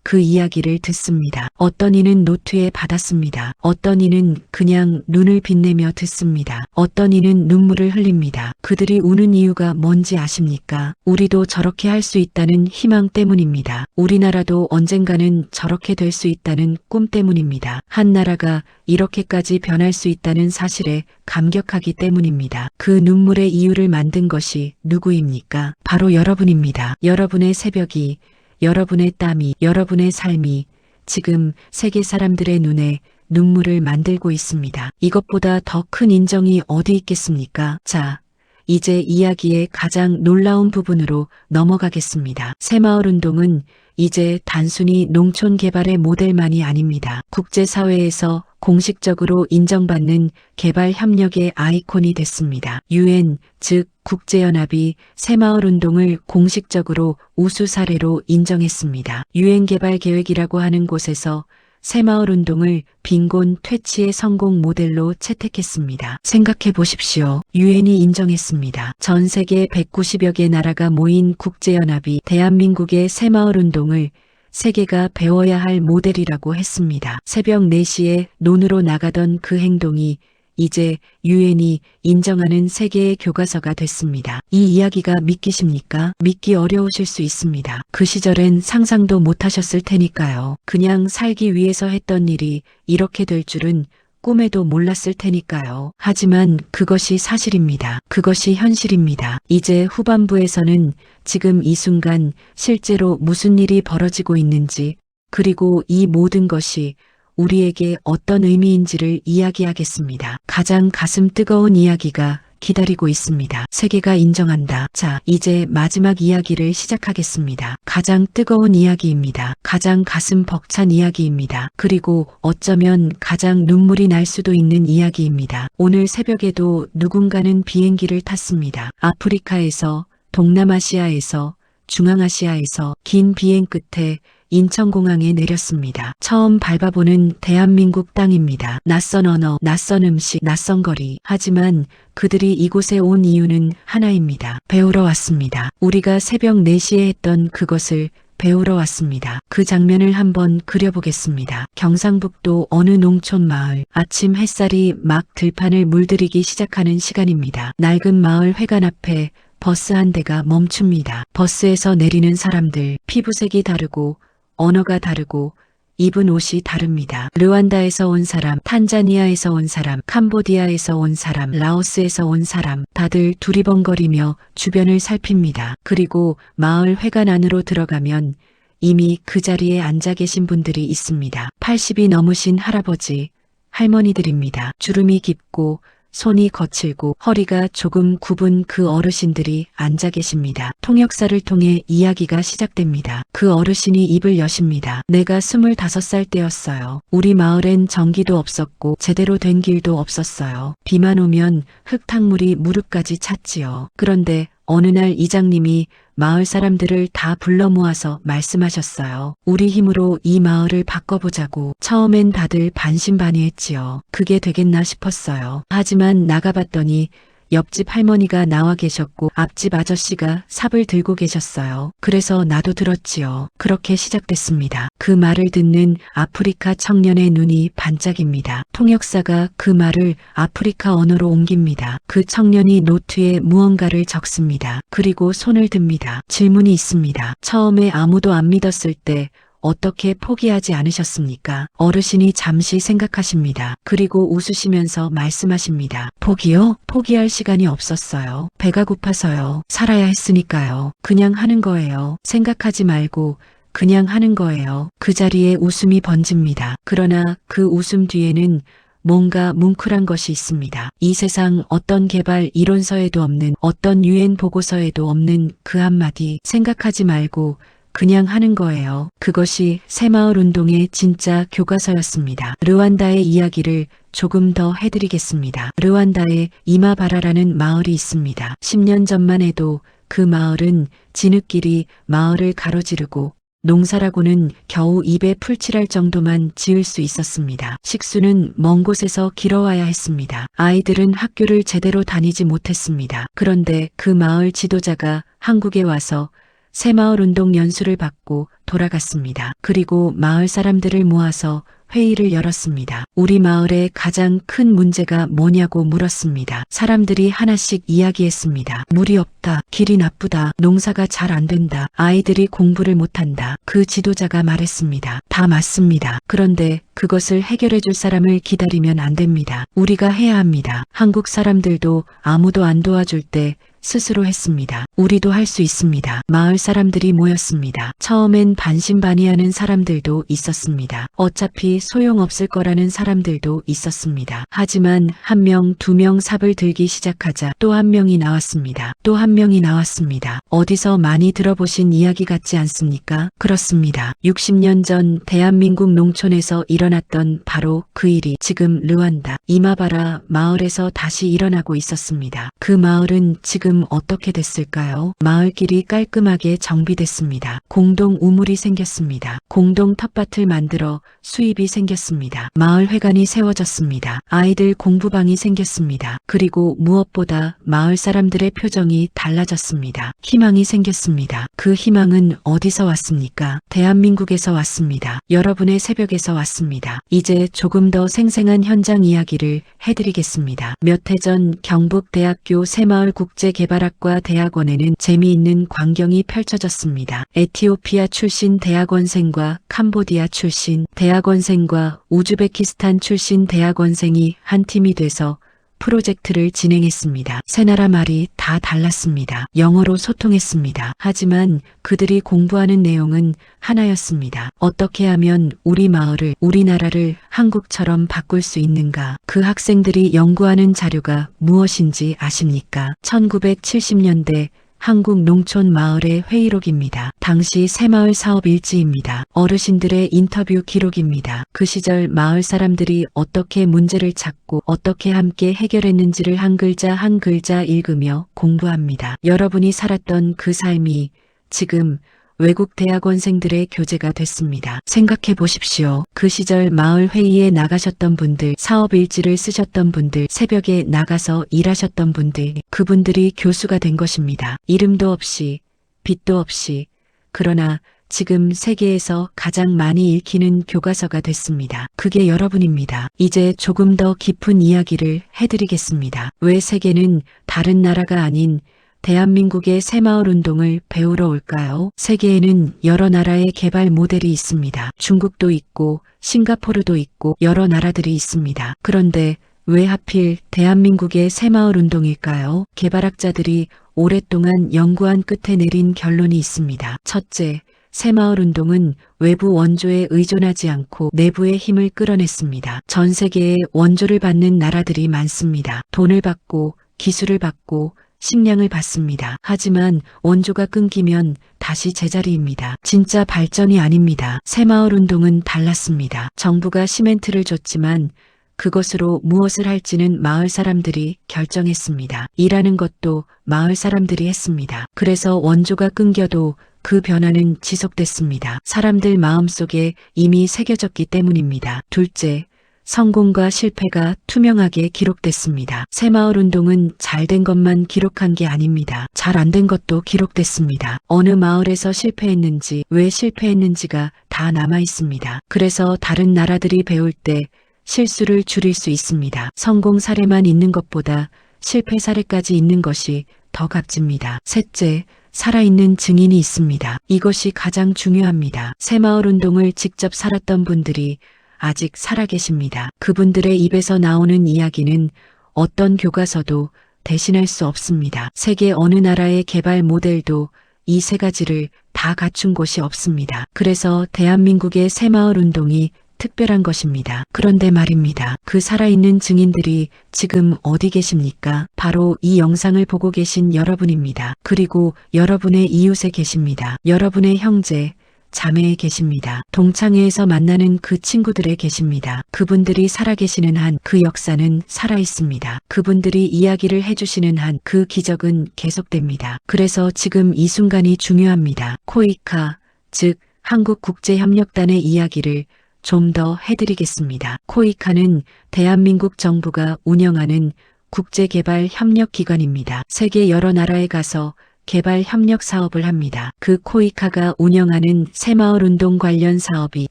그 이야기를 듣습니다. 어떤 이는 노트에 받았습니다. 어떤 이는 그냥 눈을 빛내며 듣습니다. 어떤 이는 눈물을 흘립니다. 그들이 우는 이유가 뭔지 아십니까? 우리도 저렇게 할 수 있다는 희망 때문입니다. 우리나라도 언젠가는 저렇게 될 수 있다는 꿈 때문입니다. 한 나라가 이렇게까지 변할 수 있다는 사실에 감격하기 때문입니다. 그 눈물의 이유를 만든 것이 누구입니까? 바로 여러분입니다. 여러분의 새벽이, 여러분의 땀이, 여러분의 삶이 지금 세계 사람들의 눈에 눈물을 만들고 있습니다. 이것보다 더 큰 인정이 어디 있겠습니까? 자, 이제 이야기의 가장 놀라운 부분으로 넘어가겠습니다. 새마을운동은 이제 단순히 농촌 개발의 모델만이 아닙니다. 국제사회에서 공식적으로 인정받는 개발 협력의 아이콘이 됐습니다. UN, 즉 국제연합이 새마을운동을 공식적으로 우수 사례로 인정했습니다. UN 개발계획이라고 하는 곳에서 새마을운동을 빈곤 퇴치의 성공 모델로 채택했습니다. 생각해 보십시오. 유엔이 인정했습니다. 전 세계 190여 개 나라가 모인 국제연합이 대한민국의 새마을운동을 세계가 배워야 할 모델이라고 했습니다. 새벽 4시에 논으로 나가던 그 행동이 이제 유엔이 인정하는 세계의 교과서가 됐습니다. 이 이야기가 믿기십니까? 믿기 어려우실 수 있습니다. 그 시절엔 상상도 못하셨을 테니까요. 그냥 살기 위해서 했던 일이 이렇게 될 줄은 꿈에도 몰랐을 테니까요. 하지만 그것이 사실입니다. 그것이 현실입니다. 이제 후반부에서는 지금 이 순간 실제로 무슨 일이 벌어지고 있는지, 그리고 이 모든 것이 우리에게 어떤 의미인지를 이야기하겠습니다. 가장 가슴 뜨거운 이야기가 기다리고 있습니다. 세계가 인정한다. 자, 이제 마지막 이야기를 시작하겠습니다. 가장 뜨거운 이야기입니다. 가장 가슴 벅찬 이야기입니다. 그리고 어쩌면 가장 눈물이 날 수도 있는 이야기입니다. 오늘 새벽에도 누군가는 비행기를 탔습니다. 아프리카에서, 동남아시아에서, 중앙아시아에서 긴 비행 끝에 인천공항에 내렸습니다. 처음 밟아보는 대한민국 땅입니다. 낯선 언어, 낯선 음식, 낯선 거리. 하지만 그들이 이곳에 온 이유는 하나입니다. 배우러 왔습니다. 우리가 새벽 4시에 했던 그것을 배우러 왔습니다. 그 장면을 한번 그려보겠습니다. 경상북도 어느 농촌 마을. 아침 햇살이 막 들판을 물들이기 시작하는 시간입니다. 낡은 마을 회관 앞에 버스 한 대가 멈춥니다. 버스에서 내리는 사람들, 피부색이 다르고 언어가 다르고 입은 옷이 다릅니다. 르완다에서 온 사람, 탄자니아에서 온 사람, 캄보디아에서 온 사람, 라오스에서 온 사람, 다들 두리번거리며 주변을 살핍니다. 그리고 마을 회관 안으로 들어가면 이미 그 자리에 앉아 계신 분들이 있습니다. 80이 넘으신 할아버지, 할머니들입니다. 주름이 깊고 손이 거칠고 허리가 조금 굽은 그 어르신들이 앉아 계십니다. 통역사를 통해 이야기가 시작됩니다. 그 어르신이 입을 여십니다. 내가 25살 때였어요. 우리 마을엔 전기도 없었고 제대로 된 길도 없었어요. 비만 오면 흙탕물이 무릎까지 찼지요. 그런데 어느 날 이장님이 마을 사람들을 다 불러 모아서 말씀하셨어요. 우리 힘으로 이 마을을 바꿔보자고. 처음엔 다들 반신반의했지요. 그게 되겠나 싶었어요. 하지만 나가봤더니 옆집 할머니가 나와 계셨고 앞집 아저씨가 삽을 들고 계셨어요. 그래서 나도 들었지요. 그렇게 시작됐습니다. 그 말을 듣는 아프리카 청년의 눈이 반짝입니다. 통역사가 그 말을 아프리카 언어로 옮깁니다. 그 청년이 노트에 무언가를 적습니다. 그리고 손을 듭니다. 질문이 있습니다. 처음에 아무도 안 믿었을 때 어떻게 포기하지 않으셨습니까? 어르신이 잠시 생각하십니다. 그리고 웃으시면서 말씀하십니다. 포기요? 포기할 시간이 없었어요. 배가 고파서요. 살아야 했으니까요. 그냥 하는 거예요. 생각하지 말고 그냥 하는 거예요. 그 자리에 웃음이 번집니다. 그러나 그 웃음 뒤에는 뭔가 뭉클한 것이 있습니다. 이 세상 어떤 개발 이론서에도 없는, 어떤 유엔 보고서에도 없는 그 한마디, 생각하지 말고 그냥 하는 거예요. 그것이 새마을 운동의 진짜 교과서였습니다. 르완다의 이야기를 조금 더 해드리겠습니다. 르완다에 이마바라라는 마을이 있습니다. 10년 전만 해도 그 마을은 진흙길이 마을을 가로지르고 농사라고는 겨우 입에 풀칠할 정도만 지을 수 있었습니다. 식수는 먼 곳에서 길어와야 했습니다. 아이들은 학교를 제대로 다니지 못했습니다. 그런데 그 마을 지도자가 한국에 와서 새마을 운동 연수를 받고 돌아갔습니다. 그리고 마을 사람들을 모아서 회의를 열었습니다. 우리 마을의 가장 큰 문제가 뭐냐고 물었습니다. 사람들이 하나씩 이야기했습니다. 물이 없다. 길이 나쁘다. 농사가 잘 안 된다. 아이들이 공부를 못한다. 그 지도자가 말했습니다. 다 맞습니다. 그런데 그것을 해결해 줄 사람을 기다리면 안 됩니다. 우리가 해야 합니다. 한국 사람들도 아무도 안 도와줄 때 스스로 했습니다. 우리도 할 수 있습니다. 마을 사람들이 모였습니다. 처음엔 반신반의하는 사람들도 있었습니다. 어차피 소용없을 거라는 사람들도 있었습니다. 하지만 한 명, 두 명 삽을 들기 시작하자 또 한 명이 나왔습니다. 또 한 명이 나왔습니다. 어디서 많이 들어보신 이야기 같지 않습니까? 그렇습니다. 60년 전 대한민국 농촌에서 일어났던 바로 그 일이 지금 르완다 이마바라 마을에서 다시 일어나고 있었습니다. 그 마을은 지금 어떻게 됐을까요? 마을길이 깔끔하게 정비됐습니다. 공동 우물이 생겼습니다. 공동 텃밭을 만들어 수입이 생겼습니다. 마을 회관이 세워졌습니다. 아이들 공부방이 생겼습니다. 그리고 무엇보다 마을 사람들의 표정이 달라졌습니다. 희망이 생겼습니다. 그 희망은 어디서 왔습니까? 대한민국에서 왔습니다. 여러분의 새벽에서 왔습니다. 이제 조금 더 생생한 현장 이야기를 해드리겠습니다. 몇 해 전 경북대학교 새마을국제개발학과 대학원에는 재미있는 광경이 펼쳐졌습니다. 에티오피아 출신 대학원생과 캄보디아 출신 대학원생과 우즈베키스탄 출신 대학원생이 한 팀이 돼서 프로젝트를 진행했습니다. 세 나라 말이 다 달랐습니다. 영어로 소통했습니다. 하지만 그들이 공부하는 내용은 하나였습니다. 어떻게 하면 우리 마을을, 우리나라를 한국처럼 바꿀 수 있는가? 그 학생들이 연구하는 자료가 무엇인지 아십니까? 1970년대 한국 농촌 마을의 회의록입니다. 당시 새마을 사업 일지입니다. 어르신들의 인터뷰 기록입니다. 그 시절 마을 사람들이 어떻게 문제를 찾고 어떻게 함께 해결했는지를 한 글자 한 글자 읽으며 공부합니다. 여러분이 살았던 그 삶이 지금 외국 대학원생들의 교재가 됐습니다. 생각해 보십시오. 그 시절 마을 회의에 나가셨던 분들, 사업 일지를 쓰셨던 분들, 새벽에 나가서 일하셨던 분들, 그분들이 교수가 된 것입니다. 이름도 없이, 빛도 없이. 그러나 지금 세계에서 가장 많이 읽히는 교과서가 됐습니다. 그게 여러분입니다. 이제 조금 더 깊은 이야기를 해드리겠습니다. 왜 세계는 다른 나라가 아닌 대한민국의 새마을 운동을 배우러 올까요? 세계에는 여러 나라의 개발 모델이 있습니다. 중국도 있고 싱가포르도 있고 여러 나라들이 있습니다. 그런데 왜 하필 대한민국의 새마을 운동일까요? 개발학자들이 오랫동안 연구한 끝에 내린 결론이 있습니다. 첫째, 새마을 운동은 외부 원조에 의존하지 않고 내부의 힘을 끌어냈습니다. 전 세계에 원조를 받는 나라들이 많습니다. 돈을 받고 기술을 받고 식량을 받습니다. 하지만 원조가 끊기면 다시 제자리입니다. 진짜 발전이 아닙니다. 새마을 운동은 달랐습니다. 정부가 시멘트를 줬지만 그것으로 무엇을 할지는 마을 사람들이 결정했습니다. 일하는 것도 마을 사람들이 했습니다. 그래서 원조가 끊겨도 그 변화는 지속됐습니다. 사람들 마음속에 이미 새겨졌기 때문입니다. 둘째, 성공과 실패가 투명하게 기록됐습니다. 새마을 운동은 잘된 것만 기록한 게 아닙니다. 잘 안 된 것도 기록됐습니다. 어느 마을에서 실패했는지, 왜 실패했는지가 다 남아 있습니다. 그래서 다른 나라들이 배울 때 실수를 줄일 수 있습니다. 성공 사례만 있는 것보다 실패 사례까지 있는 것이 더 값집니다. 셋째, 살아있는 증인이 있습니다. 이것이 가장 중요합니다. 새마을 운동을 직접 살았던 분들이 아직 살아계십니다. 그분들의 입에서 나오는 이야기는 어떤 교과서도 대신할 수 없습니다. 세계 어느 나라의 개발 모델도 이 세 가지를 다 갖춘 곳이 없습니다. 그래서 대한민국의 새마을 운동이 특별한 것입니다. 그런데 말입니다. 그 살아있는 증인들이 지금 어디 계십니까? 바로 이 영상을 보고 계신 여러분입니다. 그리고 여러분의 이웃에 계십니다. 여러분의 형제, 자매에 계십니다. 동창회에서 만나는 그 친구들에 계십니다. 그분들이 살아계시는 한 그 역사는 살아있습니다. 그분들이 이야기를 해주시는 한 그 기적은 계속됩니다. 그래서 지금 이 순간이 중요합니다. 코이카, 즉 한국국제협력단의 이야기를 좀 더 해드리겠습니다. 코이카는 대한민국 정부가 운영하는 국제개발협력기관입니다. 세계 여러 나라에 가서 개발 협력 사업을 합니다. 그 코이카가 운영하는 새마을운동 관련 사업이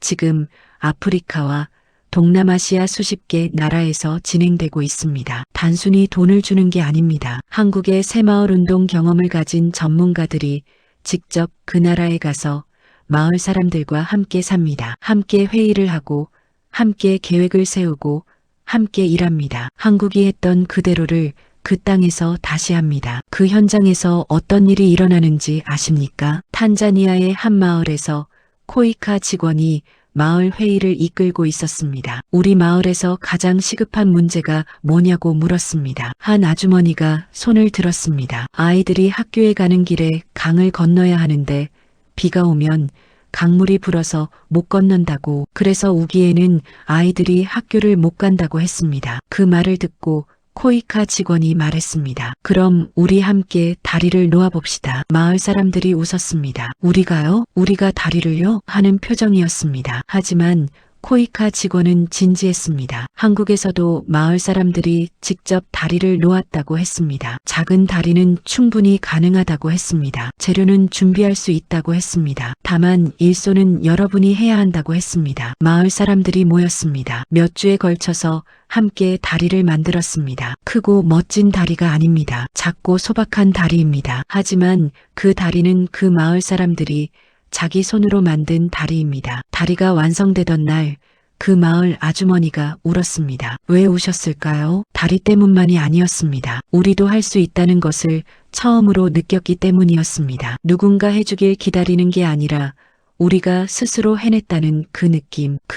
지금 아프리카와 동남아시아 수십 개 나라에서 진행되고 있습니다. 단순히 돈을 주는 게 아닙니다. 한국의 새마을운동 경험을 가진 전문가들이 직접 그 나라에 가서 마을 사람들과 함께 삽니다. 함께 회의를 하고 함께 계획을 세우고 함께 일합니다. 한국이 했던 그대로를 그 땅에서 다시 합니다. 그 현장에서 어떤 일이 일어나는지 아십니까? 탄자니아의 한 마을에서 코이카 직원이 마을 회의를 이끌고 있었습니다. 우리 마을에서 가장 시급한 문제가 뭐냐고 물었습니다. 한 아주머니가 손을 들었습니다. 아이들이 학교에 가는 길에 강을 건너야 하는데 비가 오면 강물이 불어서 못 건넌다고, 그래서 우기에는 아이들이 학교를 못 간다고 했습니다. 그 말을 듣고 코이카 직원이 말했습니다. 그럼 우리 함께 다리를 놓아봅시다. 마을 사람들이 웃었습니다. 우리가요? 우리가 다리를요? 하는 표정이었습니다. 하지만 코이카 직원은 진지했습니다. 한국에서도 마을 사람들이 직접 다리를 놓았다고 했습니다. 작은 다리는 충분히 가능하다고 했습니다. 재료는 준비할 수 있다고 했습니다. 다만 일손은 여러분이 해야 한다고 했습니다. 마을 사람들이 모였습니다. 몇 주에 걸쳐서 함께 다리를 만들었습니다. 크고 멋진 다리가 아닙니다. 작고 소박한 다리입니다. 하지만 그 다리는 그 마을 사람들이 자기 손으로 만든 다리입니다. 다리가 완성되던 날 그 마을 아주머니가 울었습니다. 왜 우셨을까요? 다리 때문만이 아니었습니다. 우리도 할 수 있다는 것을 처음으로 느꼈기 때문이었습니다. 누군가 해주길 기다리는 게 아니라 우리가 스스로 해냈다는 그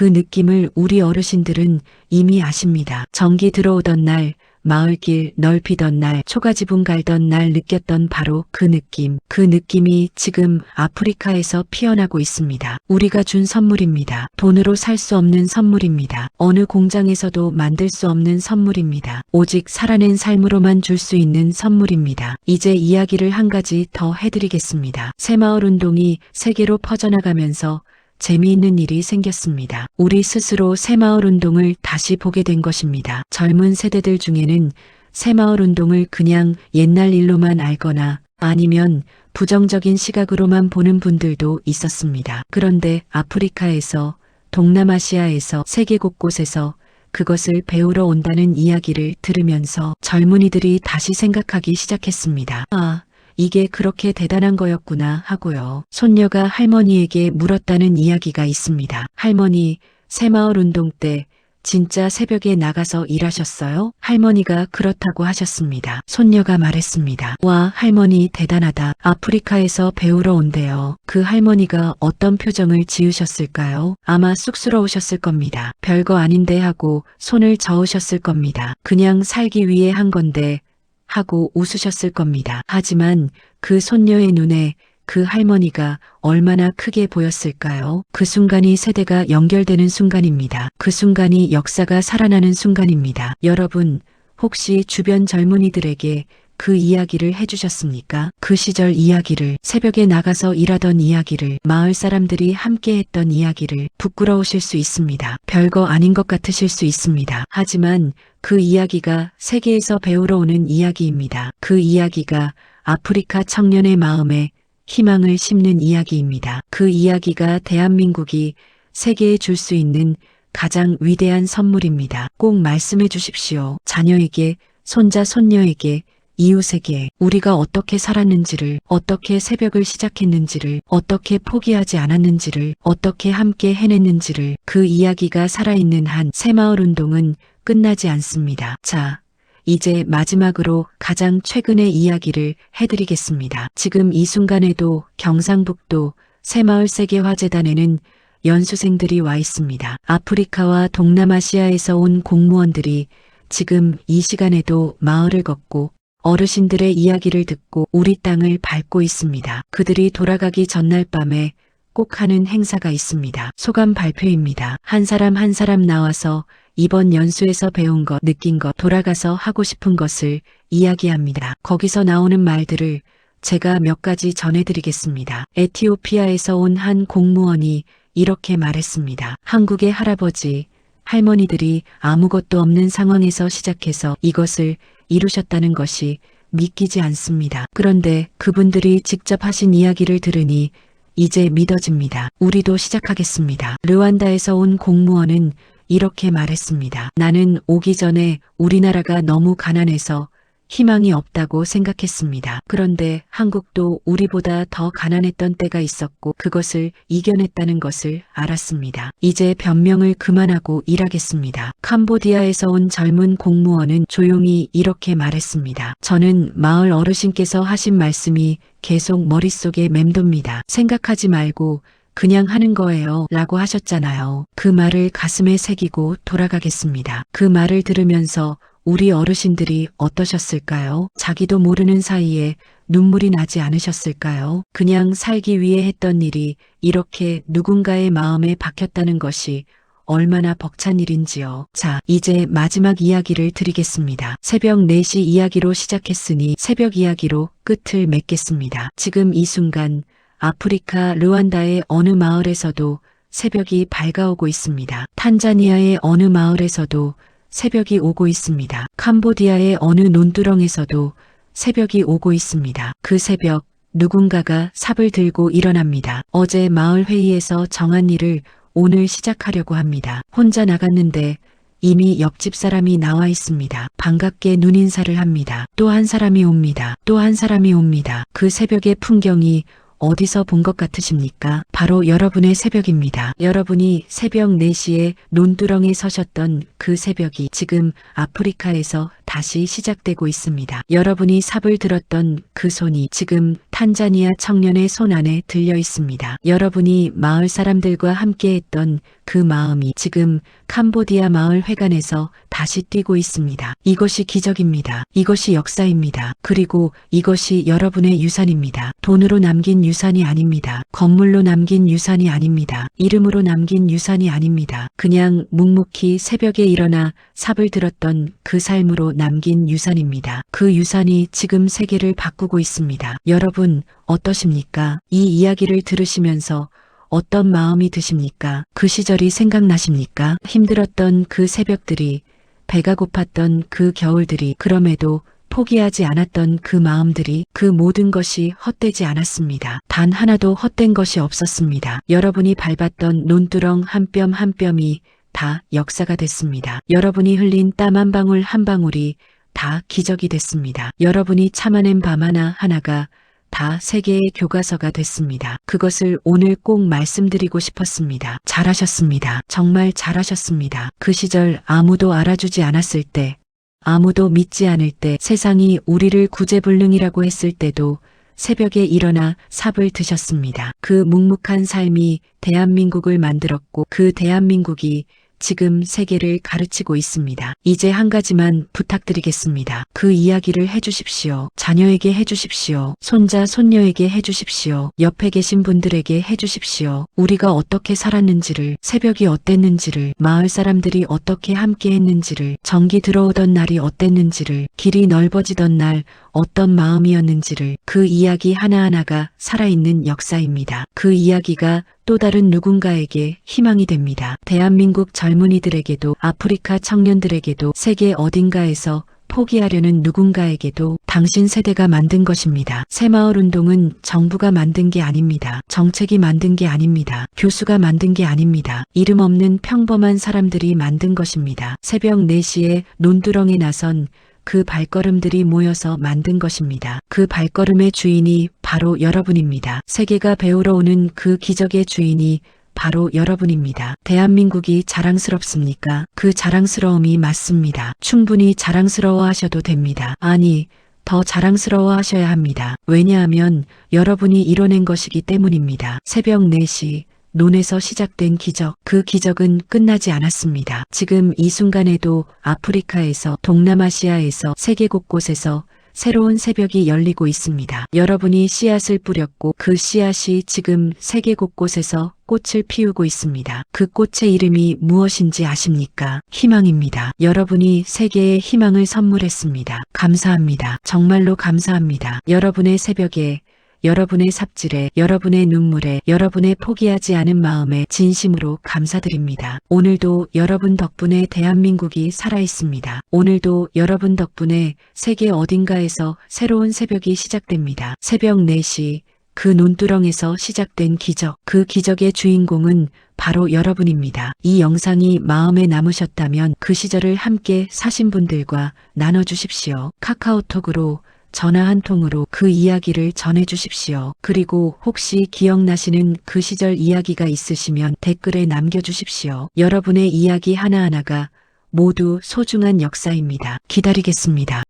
느낌을 우리 어르신들은 이미 아십니다. 전기 들어오던 날, 마을길 넓히던 날, 초가지붕 갈던 날 느꼈던 바로 그 느낌이 지금 아프리카에서 피어나고 있습니다. 우리가 준 선물입니다. 돈으로 살 수 없는 선물입니다. 어느 공장에서도 만들 수 없는 선물입니다. 오직 살아낸 삶으로만 줄 수 있는 선물입니다. 이제 이야기를 한 가지 더 해드리겠습니다. 새마을운동이 세계로 퍼져나가면서 재미있는 일이 생겼습니다. 우리 스스로 새마을운동을 다시 보게 된 것입니다. 젊은 세대들 중에는 새마을운동을 그냥 옛날 일로만 알거나 아니면 부정적인 시각으로만 보는 분들도 있었습니다. 그런데 아프리카에서, 동남아시아에서, 세계 곳곳에서 그것을 배우러 온다는 이야기를 들으면서 젊은이들이 다시 생각하기 시작했습니다. 아, 이게 그렇게 대단한 거였구나 하고요. 손녀가 할머니에게 물었다는 이야기가 있습니다. 할머니, 새마을운동 때 진짜 새벽에 나가서 일하셨어요? 할머니가 그렇다고 하셨습니다. 손녀가 말했습니다. 와, 할머니 대단하다. 아프리카에서 배우러 온대요. 그 할머니가 어떤 표정을 지으셨을까요? 아마 쑥스러우셨을 겁니다. 별거 아닌데 하고 손을 저으셨을 겁니다. 그냥 살기 위해 한 건데 하고 웃으셨을 겁니다. 하지만 그 손녀의 눈에 그 할머니가 얼마나 크게 보였을까요? 그 순간이 세대가 연결되는 순간입니다. 그 순간이 역사가 살아나는 순간입니다. 여러분, 혹시 주변 젊은이들에게 그 이야기를 해주셨습니까? 그 시절 이야기를, 새벽에 나가서 일하던 이야기를, 마을 사람들이 함께 했던 이야기를. 부끄러우실 수 있습니다. 별거 아닌 것 같으실 수 있습니다. 하지만 그 이야기가 세계에서 배우러 오는 이야기입니다. 그 이야기가 아프리카 청년의 마음에 희망을 심는 이야기입니다. 그 이야기가 대한민국이 세계에 줄 수 있는 가장 위대한 선물입니다. 꼭 말씀해 주십시오. 자녀에게, 손자, 손녀에게, 이웃에게 우리가 어떻게 살았는지를, 어떻게 새벽을 시작했는지를, 어떻게 포기하지 않았는지를, 어떻게 함께 해냈는지를. 그 이야기가 살아있는 한 새마을운동은 끝나지 않습니다. 자, 이제 마지막으로 가장 최근의 이야기를 해드리겠습니다. 지금 이 순간에도 경상북도 새마을세계화재단에는 연수생들이 와 있습니다. 아프리카와 동남아시아에서 온 공무원들이 지금 이 시간에도 마을을 걷고 어르신들의 이야기를 듣고 우리 땅을 밟고 있습니다. 그들이 돌아가기 전날 밤에 꼭 하는 행사가 있습니다. 소감 발표입니다. 한 사람 한 사람 나와서 이번 연수에서 배운 것, 느낀 것, 돌아가서 하고 싶은 것을 이야기합니다. 거기서 나오는 말들을 제가 몇 가지 전해드리겠습니다. 에티오피아에서 온 한 공무원이 이렇게 말했습니다. 한국의 할아버지, 할머니들이 아무것도 없는 상황에서 시작해서 이것을 이루셨다는 것이 믿기지 않습니다. 그런데 그분들이 직접 하신 이야기를 들으니 이제 믿어집니다. 우리도 시작하겠습니다. 르완다에서 온 공무원은 이렇게 말했습니다. 나는 오기 전에 우리나라가 너무 가난해서 희망이 없다고 생각했습니다. 그런데 한국도 우리보다 더 가난했던 때가 있었고 그것을 이겨냈다는 것을 알았습니다. 이제 변명을 그만하고 일하겠습니다. 캄보디아에서 온 젊은 공무원은 조용히 이렇게 말했습니다. 저는 마을 어르신께서 하신 말씀이 계속 머릿속에 맴돕니다. 생각하지 말고 그냥 하는 거예요 라고 하셨잖아요. 그 말을 가슴에 새기고 돌아가겠습니다. 그 말을 들으면서 우리 어르신들이 어떠셨을까요? 자기도 모르는 사이에 눈물이 나지 않으셨을까요? 그냥 살기 위해 했던 일이 이렇게 누군가의 마음에 박혔다는 것이 얼마나 벅찬 일인지요. 자, 이제 마지막 이야기를 드리겠습니다. 새벽 4시 이야기로 시작했으니 새벽 이야기로 끝을 맺겠습니다. 지금 이 순간 아프리카 르완다의 어느 마을에서도 새벽이 밝아오고 있습니다. 탄자니아의 어느 마을에서도 새벽이 오고 있습니다. 캄보디아의 어느 논두렁에서도 새벽이 오고 있습니다. 그 새벽 누군가가 삽을 들고 일어납니다. 어제 마을 회의에서 정한 일을 오늘 시작하려고 합니다. 혼자 나갔는데 이미 옆집 사람이 나와 있습니다. 반갑게 눈인사를 합니다. 또 한 사람이 옵니다. 또 한 사람이 옵니다. 그 새벽의 풍경이 어디서 본 것 같으십니까? 바로 여러분의 새벽입니다. 여러분이 새벽 4시에 논두렁에 서셨던 그 새벽이 지금 아프리카에서 다시 시작되고 있습니다. 여러분이 삽을 들었던 그 손이 지금 탄자니아 청년의 손 안에 들려 있습니다. 여러분이 마을 사람들과 함께했던 그 마음이 지금 캄보디아 마을 회관에서 다시 뛰고 있습니다. 이것이 기적입니다. 이것이 역사입니다. 그리고 이것이 여러분의 유산입니다. 돈으로 남긴 유산이 아닙니다. 건물로 남긴 유산이 아닙니다. 이름으로 남긴 유산이 아닙니다. 그냥 묵묵히 새벽에 일어나 삽을 들었던 그 삶으로 남긴 유산입니다. 그 유산이 지금 세계를 바꾸고 있습니다. 여러분 어떠십니까? 이 이야기를 들으시면서 어떤 마음이 드십니까? 그 시절이 생각나십니까? 힘들었던 그 새벽들이, 배가 고팠던 그 겨울들이, 그럼에도 포기하지 않았던 그 마음들이, 그 모든 것이 헛되지 않았습니다. 단 하나도 헛된 것이 없었습니다. 여러분이 밟았던 논두렁 한 뼘 한 뼘이 다 역사가 됐습니다. 여러분이 흘린 땀 한 방울 한 방울이 다 기적이 됐습니다. 여러분이 참아낸 밤 하나하나가 다 세계의 교과서가 됐습니다. 그것을 오늘 꼭 말씀드리고 싶었습니다. 잘하셨습니다. 정말 잘하셨습니다. 그 시절 아무도 알아주지 않았을 때, 아무도 믿지 않을 때, 세상이 우리를 구제불능이라고 했을 때도 새벽에 일어나 삽을 드셨습니다. 그 묵묵한 삶이 대한민국을 만들었고 그 대한민국이 지금 세계를 가르치고 있습니다. 이제 한 가지만 부탁드리겠습니다. 그 이야기를 해주십시오. 자녀에게 해주십시오. 손자, 손녀에게 해주십시오. 옆에 계신 분들에게 해주십시오. 우리가 어떻게 살았는지를, 새벽이 어땠는지를, 마을 사람들이 어떻게 함께 했는지를, 전기 들어오던 날이 어땠는지를, 길이 넓어지던 날 어떤 마음이었는지를, 그 이야기 하나하나가 살아있는 역사입니다. 그 이야기가 또 다른 누군가에게 희망이 됩니다. 대한민국 젊은이들에게도, 아프리카 청년들에게도, 세계 어딘가에서 포기하려는 누군가에게도 당신 세대가 만든 것입니다. 새마을 운동은 정부가 만든 게 아닙니다. 정책이 만든 게 아닙니다. 교수가 만든 게 아닙니다. 이름 없는 평범한 사람들이 만든 것입니다. 새벽 4시에 논두렁에 나선 그 발걸음들이 모여서 만든 것입니다. 그 발걸음의 주인이 바로 여러분입니다. 세계가 배우러 오는 그 기적의 주인이 바로 여러분입니다. 대한민국이 자랑스럽습니까? 그 자랑스러움이 맞습니다. 충분히 자랑스러워 하셔도 됩니다. 아니, 더 자랑스러워 하셔야 합니다. 왜냐하면 여러분이 이뤄낸 것이기 때문입니다. 새벽 4시, 논에서 시작된 기적. 그 기적은 끝나지 않았습니다. 지금 이 순간에도 아프리카에서, 동남아시아에서, 세계 곳곳에서 새로운 새벽이 열리고 있습니다. 여러분이 씨앗을 뿌렸고 그 씨앗이 지금 세계 곳곳에서 꽃을 피우고 있습니다. 그 꽃의 이름이 무엇인지 아십니까? 희망입니다. 여러분이 세계에 희망을 선물했습니다. 감사합니다. 정말로 감사합니다. 여러분의 새벽에, 여러분의 삽질에, 여러분의 눈물에, 여러분의 포기하지 않은 마음에 진심으로 감사드립니다. 오늘도 여러분 덕분에 대한민국이 살아있습니다. 오늘도 여러분 덕분에 세계 어딘가에서 새로운 새벽이 시작됩니다. 새벽 4시, 그 논두렁에서 시작된 기적. 그 기적의 주인공은 바로 여러분입니다. 이 영상이 마음에 남으셨다면 그 시절을 함께 사신 분들과 나눠주십시오. 카카오톡으로, 전화 한 통으로 그 이야기를 전해주십시오. 그리고 혹시 기억나시는 그 시절 이야기가 있으시면 댓글에 남겨주십시오. 여러분의 이야기 하나하나가 모두 소중한 역사입니다. 기다리겠습니다.